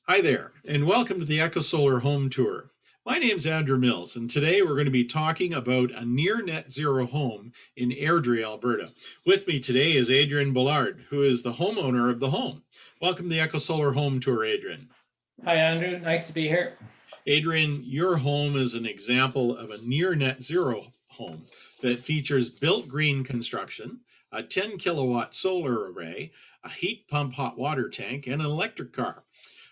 Hi there, and welcome to the EcoSolar Home Tour. My name is Andrew Mills, and today we're going to be talking about a near net zero home in Airdrie, Alberta. With me today is Adrian Ballard, who is the homeowner of the home. Welcome to the EcoSolar Home Tour, Adrian. Hi, Andrew. Nice to be here. Adrian, your home is an example of a near net zero home that features built green construction, a 10 kilowatt solar array, a heat pump hot water tank, and an electric car.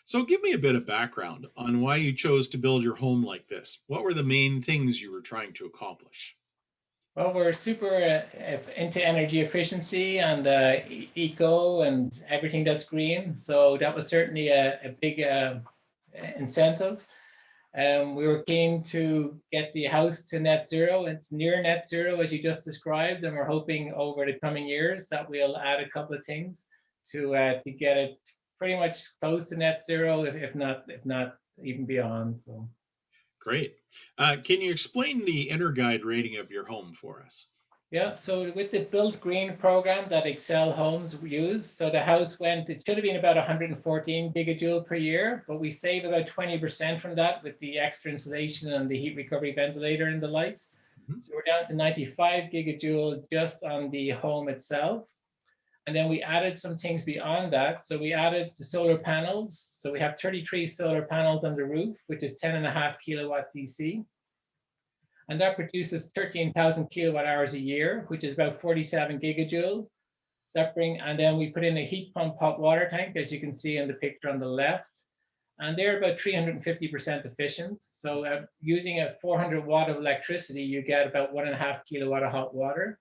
So, give me a bit of background on why you chose to build your home like this. What were the main things you were trying to accomplish? Well, we're super into energy efficiency and eco and everything that's green. So that was certainly a big incentive. We were keen to get the house to net zero. It's near net zero, as you just described, and we're hoping over the coming years that we'll add a couple of things to get it pretty much close to net zero, if not even beyond. So. Great. Can you explain the EnerGuide rating of your home for us? Yeah, so with the Built Green program that Excel Homes use, so the house it should have been about 114 gigajoule per year, but we save about 20% from that with the extra insulation and the heat recovery ventilator and the lights. Mhm. So we're down to 95 gigajoule just on the home itself. And then we added some things beyond that. So we added the solar panels. So we have 33 solar panels on the roof, which is 10.5 kilowatt DC. And that produces 13,000 kilowatt hours a year, which is about 47 gigajoule. And then we put in a heat pump hot water tank, as you can see in the picture on the left. And they're about 350% efficient. So using a 400 watt of electricity, you get about 1.5 kilowatt of hot water.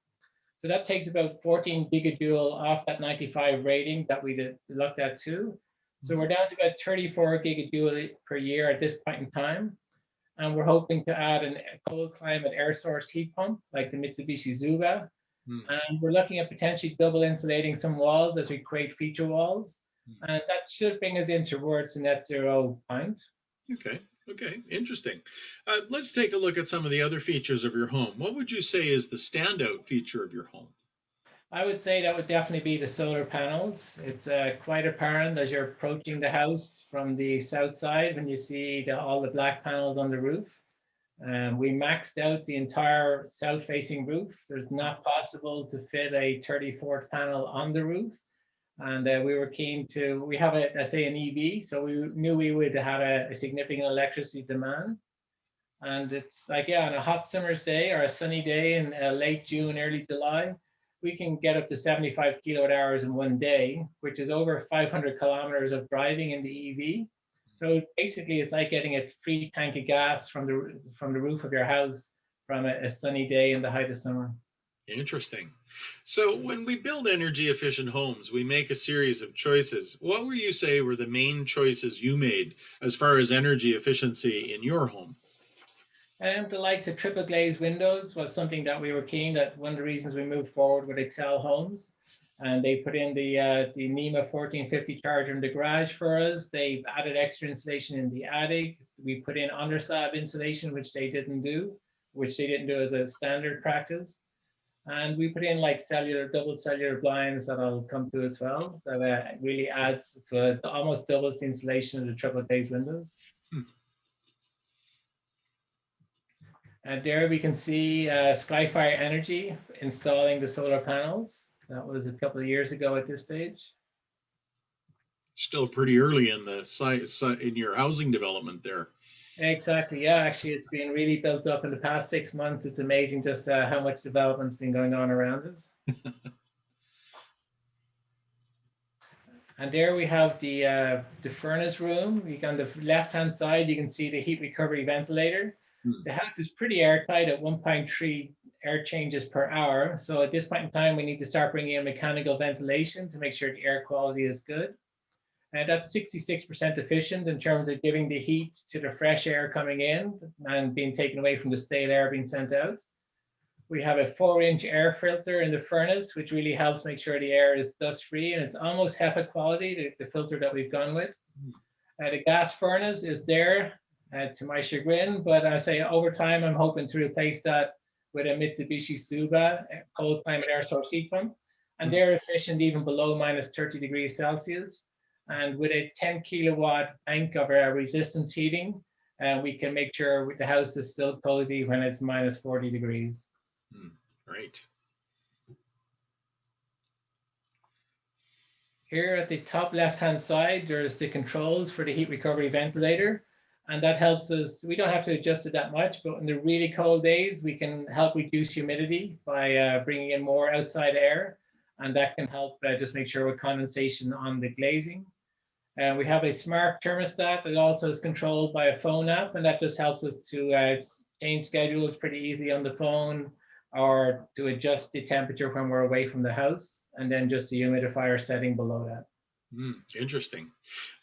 So that takes about 14 gigajoule off that 95 rating that we looked at too. So we're down to about 34 gigajoule per year at this point in time. And we're hoping to add a cold climate air source heat pump like the Mitsubishi Zuba. Hmm. And we're looking at potentially double insulating some walls as we create feature walls. And that should bring us in towards the net zero point. Okay. Okay. Interesting. Let's take a look at some of the other features of your home. What would you say is the standout feature of your home? I would say that would definitely be the solar panels. It's quite apparent as you're approaching the house from the south side when you see all the black panels on the roof. We maxed out the entire south-facing roof. There's not possible to fit a 34th panel on the roof. And we were keen to, we have let's say an EV, so we knew we would have a significant electricity demand. And it's like, yeah, on a hot summer's day or a sunny day in late June, early July, we can get up to 75 kilowatt hours in one day, which is over 500 kilometers of driving in the EV. So basically, it's like getting a free tank of gas from the roof of your house from a sunny day in the height of summer. Interesting. So, when we build energy efficient homes, we make a series of choices. What would you say were the main choices you made as far as energy efficiency in your home? And the likes of triple glazed windows was something that we were keen. That one of the reasons we moved forward with Excel Homes, and they put in the NEMA 1450 charger in the garage for us. They've added extra insulation in the attic. We put in underslab insulation, which they didn't do as a standard practice. And we put in like double cellular blinds that I'll come to as well. That really adds to almost doubles the insulation of the triple glazed windows. Hmm. And there we can see Skyfire Energy installing the solar panels. That was a couple of years ago at this stage. Still pretty early in the in your housing development there. Exactly. Yeah, actually, it's been really built up in the past 6 months. It's amazing just how much development's been going on around it. And there we have the furnace room. On the left-hand side, you can see the heat recovery ventilator. Hmm. The house is pretty airtight at 1.3 air changes per hour. So at this point in time, we need to start bringing in mechanical ventilation to make sure the air quality is good. And that's 66% efficient in terms of giving the heat to the fresh air coming in and being taken away from the stale air being sent out. We have a 4-inch air filter in the furnace, which really helps make sure the air is dust free, and it's almost HEPA quality, the filter that we've gone with. The gas furnace is there to my chagrin, but I say over time, I'm hoping to replace that with a Mitsubishi Suba cold climate air source heat pump. And they're efficient even below minus 30 degrees Celsius. And with a 10 kilowatt bank of resistance heating, we can make sure the house is still cozy when it's minus 40 degrees. Right. Here at the top left-hand side, there's the controls for the heat recovery ventilator. And that helps us, we don't have to adjust it that much, but in the really cold days, we can help reduce humidity by bringing in more outside air. And that can help just make sure with condensation on the glazing. And we have a smart thermostat that also is controlled by a phone app, and that just helps us to change schedules pretty easy on the phone, or to adjust the temperature when we're away from the house, and then just the humidifier setting below that. Interesting.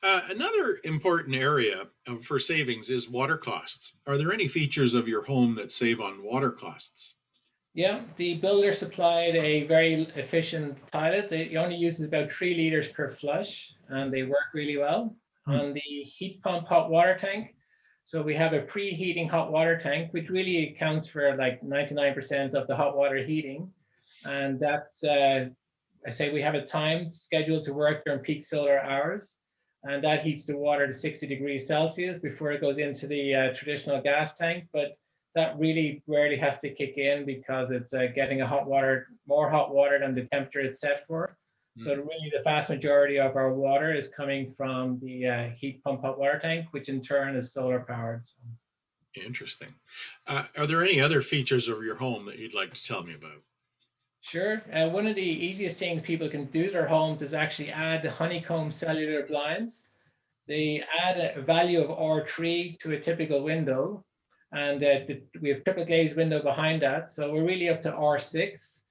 Another important area for savings is water costs. Are there any features of your home that save on water costs? Yeah, the builder supplied a very efficient pilot. It only uses about 3 liters per flush, and they work really well. Hmm. On the heat pump hot water tank, so we have a preheating hot water tank, which really accounts for like 99% of the hot water heating. And that's, I say we have a time scheduled to work during peak solar hours. And that heats the water to 60 degrees Celsius before it goes into the traditional gas tank. But that really rarely has to kick in because it's getting more hot water than the temperature it's set for. So really the vast majority of our water is coming from the heat pump hot water tank, which in turn is solar powered. Interesting. Are there any other features of your home that you'd like to tell me about? Sure. One of the easiest things people can do to their homes is actually add honeycomb cellular blinds. They add a value of R3 to a typical window, and we have triple glazed window behind that. So we're really up to R6.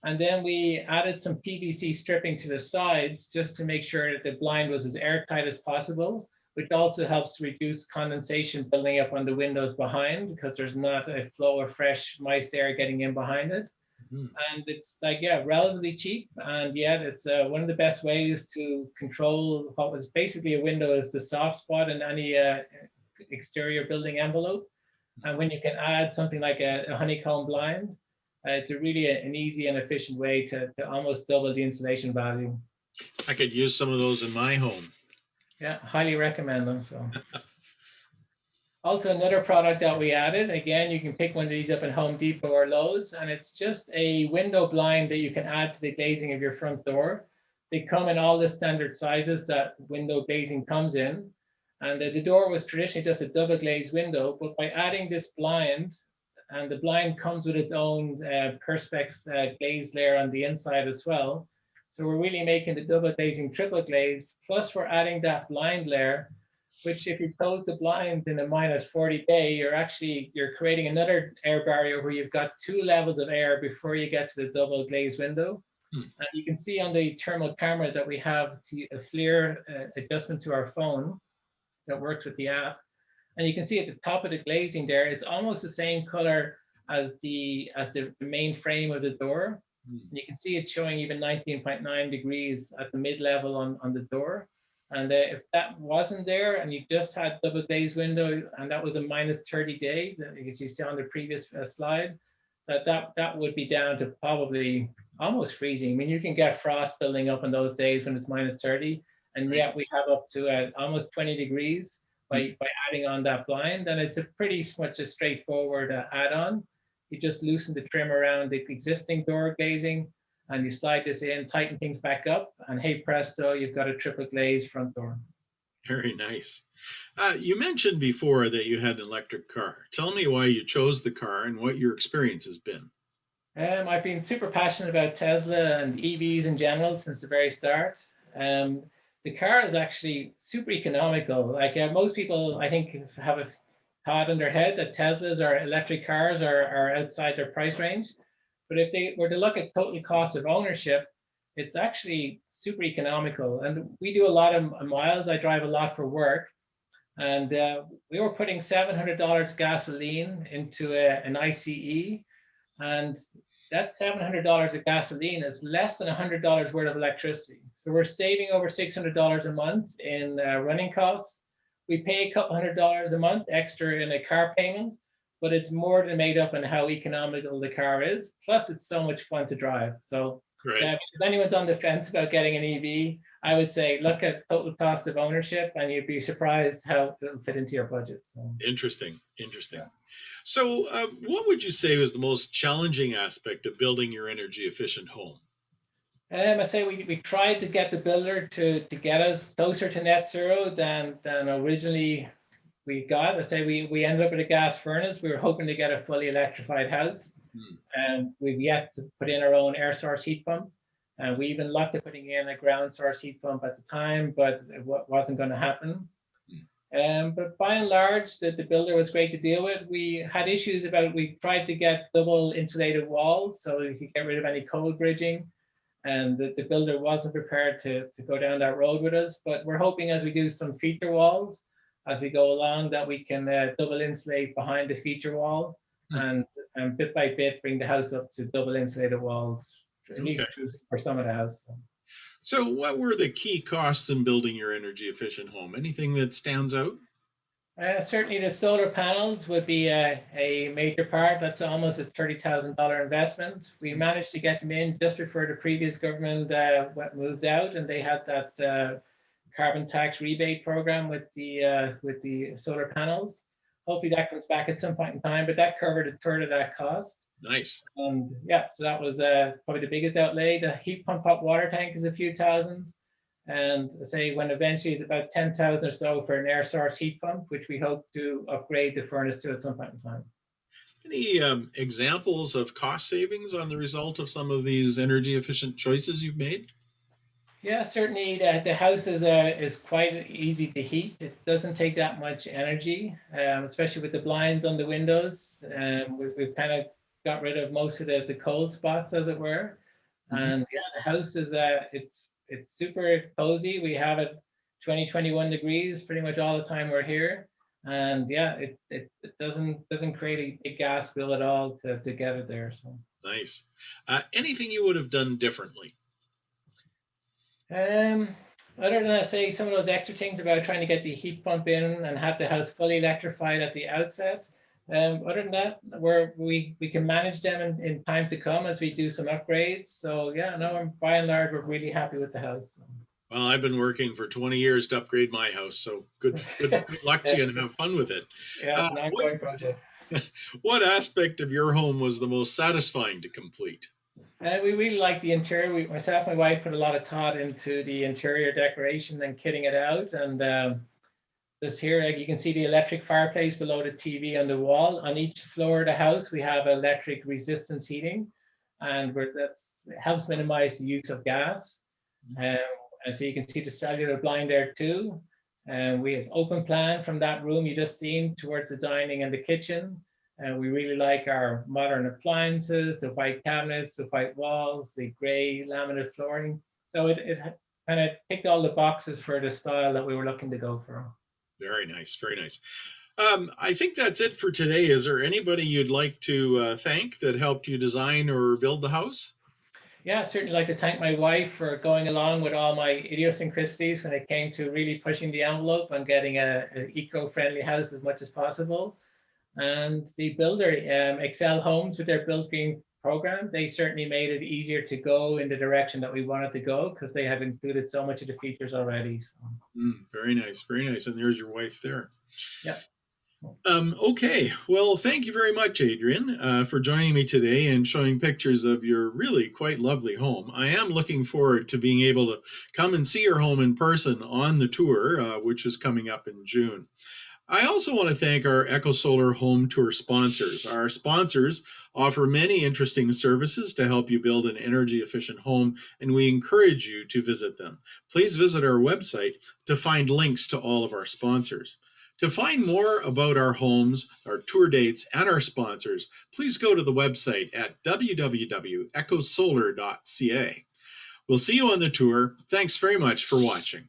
And then we added some PVC stripping to the sides just to make sure that the blind was as airtight as possible, which also helps to reduce condensation building up on the windows behind because there's not a flow of fresh, moist air getting in behind it. Mhm. And it's like, yeah, relatively cheap, and yet it's one of the best ways to control what was basically a window as the soft spot in any exterior building envelope. And when you can add something like a honeycomb blind, it's an easy and efficient way to almost double the insulation value. I could use some of those in my home. Yeah, highly recommend them. So also another product that we added, again, you can pick one of these up in Home Depot or Lowe's, and it's just a window blind that you can add to the glazing of your front door. They come in all the standard sizes that window glazing comes in. And the door was traditionally just a double glazed window, but by adding this blind, and the blind comes with its own Perspex glaze layer on the inside as well. So we're really making the double glazing triple glazed, plus we're adding that blind layer, which if you close the blind in a minus 40 day, you're creating another air barrier where you've got 2 levels of air before you get to the double glazed window. And you can see on the thermal camera that we have a FLIR adjustment to our phone that works with the app. And you can see at the top of the glazing there, it's almost the same color as the main frame of the door. And you can see it's showing even 19.9 degrees at the mid-level on the door. And if that wasn't there and you just had double glazed window and that was a minus 30 day, as you see on the previous slide, that would be down to probably almost freezing. I mean, you can get frost building up on those days when it's minus 30, and yet we have up to almost 20 degrees by adding on that blind. And it's a pretty much a straightforward add-on. You just loosen the trim around the existing door glazing, and you slide this in, tighten things back up, and hey presto, you've got a triple glazed front door. Very nice. You mentioned before that you had an electric car. Tell me why you chose the car and what your experience has been. I've been super passionate about Tesla and EVs in general since the very start. The car is actually super economical. Like most people, I think, have a thought in their head that Teslas or electric cars are outside their price range. But if they were to look at total cost of ownership, it's actually super economical. And we do a lot of miles. I drive a lot for work. And we were putting $700 gasoline into an ICE. And that $700 of gasoline is less than $100 worth of electricity. So we're saving over $600 a month in running costs. We pay a couple $100 a month extra in a car payment, but it's more than made up in how economical the car is. Plus, it's so much fun to drive. So Right. Yeah, if anyone's on the fence about getting an EV, I would say look at total cost of ownership, and you'd be surprised how it'll fit into your budget. So, Interesting. Interesting. yeah. So, what would you say was the most challenging aspect of building your energy efficient home? I say we tried to get the builder to get us closer to net zero than originally we got. I say we ended up with a gas furnace. We were hoping to get a fully electrified house, Hmm. and we've yet to put in our own air source heat pump. And we even looked at putting in a ground source heat pump at the time, but it wasn't going to happen. Hmm. But by and large, the builder was great to deal with. We had issues about, we tried to get double insulated walls so we could get rid of any cold bridging. And the builder wasn't prepared to go down that road with us. But we're hoping as we do some feature walls, as we go along, that we can double insulate behind the feature wall, Hmm. and bit by bit bring the house up to double insulated walls, at Okay. least for some of the house. So, what were the key costs in building your energy efficient home? Anything that stands out? Certainly, the solar panels would be a major part. That's almost a $30,000 investment. We managed to get them in just before the previous government moved out, and they had that carbon tax rebate program with the solar panels. Hopefully, that comes back at some point in time, but that covered a third of that cost. Nice. And yeah, so that was probably the biggest outlay. The heat pump hot water tank is a few thousand. And say when eventually it's about 10,000 or so for an air source heat pump, which we hope to upgrade the furnace to at some point in time. Any examples of cost savings on the result of some of these energy efficient choices you've made? Yeah, certainly the house is quite easy to heat. It doesn't take that much energy, especially with the blinds on the windows. We've kind of got rid of most of the cold spots, as it were. Mhm. And yeah, the house is it's super cozy. We have it 20, 21 degrees pretty much all the time we're here. And yeah, it doesn't create a big gas bill at all to get it there. So Nice. Anything you would have done differently? um other than I say some of those extra things about trying to get the heat pump in and have the house fully electrified at the outset. Other than that, we can manage them in time to come as we do some upgrades. So yeah, no, by and large, we're really happy with the house. Well, I've been working for 20 years to upgrade my house, so good luck to you and have fun with it. Yeah, it's an What ongoing project. what aspect of your home was the most satisfying to complete? We really like the interior. Myself and my wife put a lot of thought into the interior decoration and kitting it out. And this here, like you can see the electric fireplace below the TV on the wall. On each floor of the house, we have electric resistance heating, and that's helps minimize the use of gas. Um, and so you can see the cellular blind there too. And we have open plan from that room you just seen towards the dining and the kitchen. And we really like our modern appliances, the white cabinets, the white walls, the gray laminate flooring. So it kind of ticked all the boxes for the style that we were looking to go for. Very nice, very nice. I think that's it for today. Is there anybody you'd like to thank that helped you design or build the house? Yeah, I'd certainly like to thank my wife for going along with all my idiosyncrasies when it came to really pushing the envelope and getting an eco-friendly house as much as possible. And the builder, Excel Homes, with their Built Green program, they certainly made it easier to go in the direction that we wanted to go because they have included so much of the features already. So, Very nice, very nice. And there's your wife there. yeah. Okay, well, thank you very much, Adrian, for joining me today and showing pictures of your really quite lovely home. I am looking forward to being able to come and see your home in person on the tour, which is coming up in June. I also want to thank our EcoSolar Home Tour sponsors. Our sponsors offer many interesting services to help you build an energy efficient home, and we encourage you to visit them. Please visit our website to find links to all of our sponsors. To find more about our homes, our tour dates, and our sponsors, please go to the website at www.ecosolar.ca. We'll see you on the tour. Thanks very much for watching.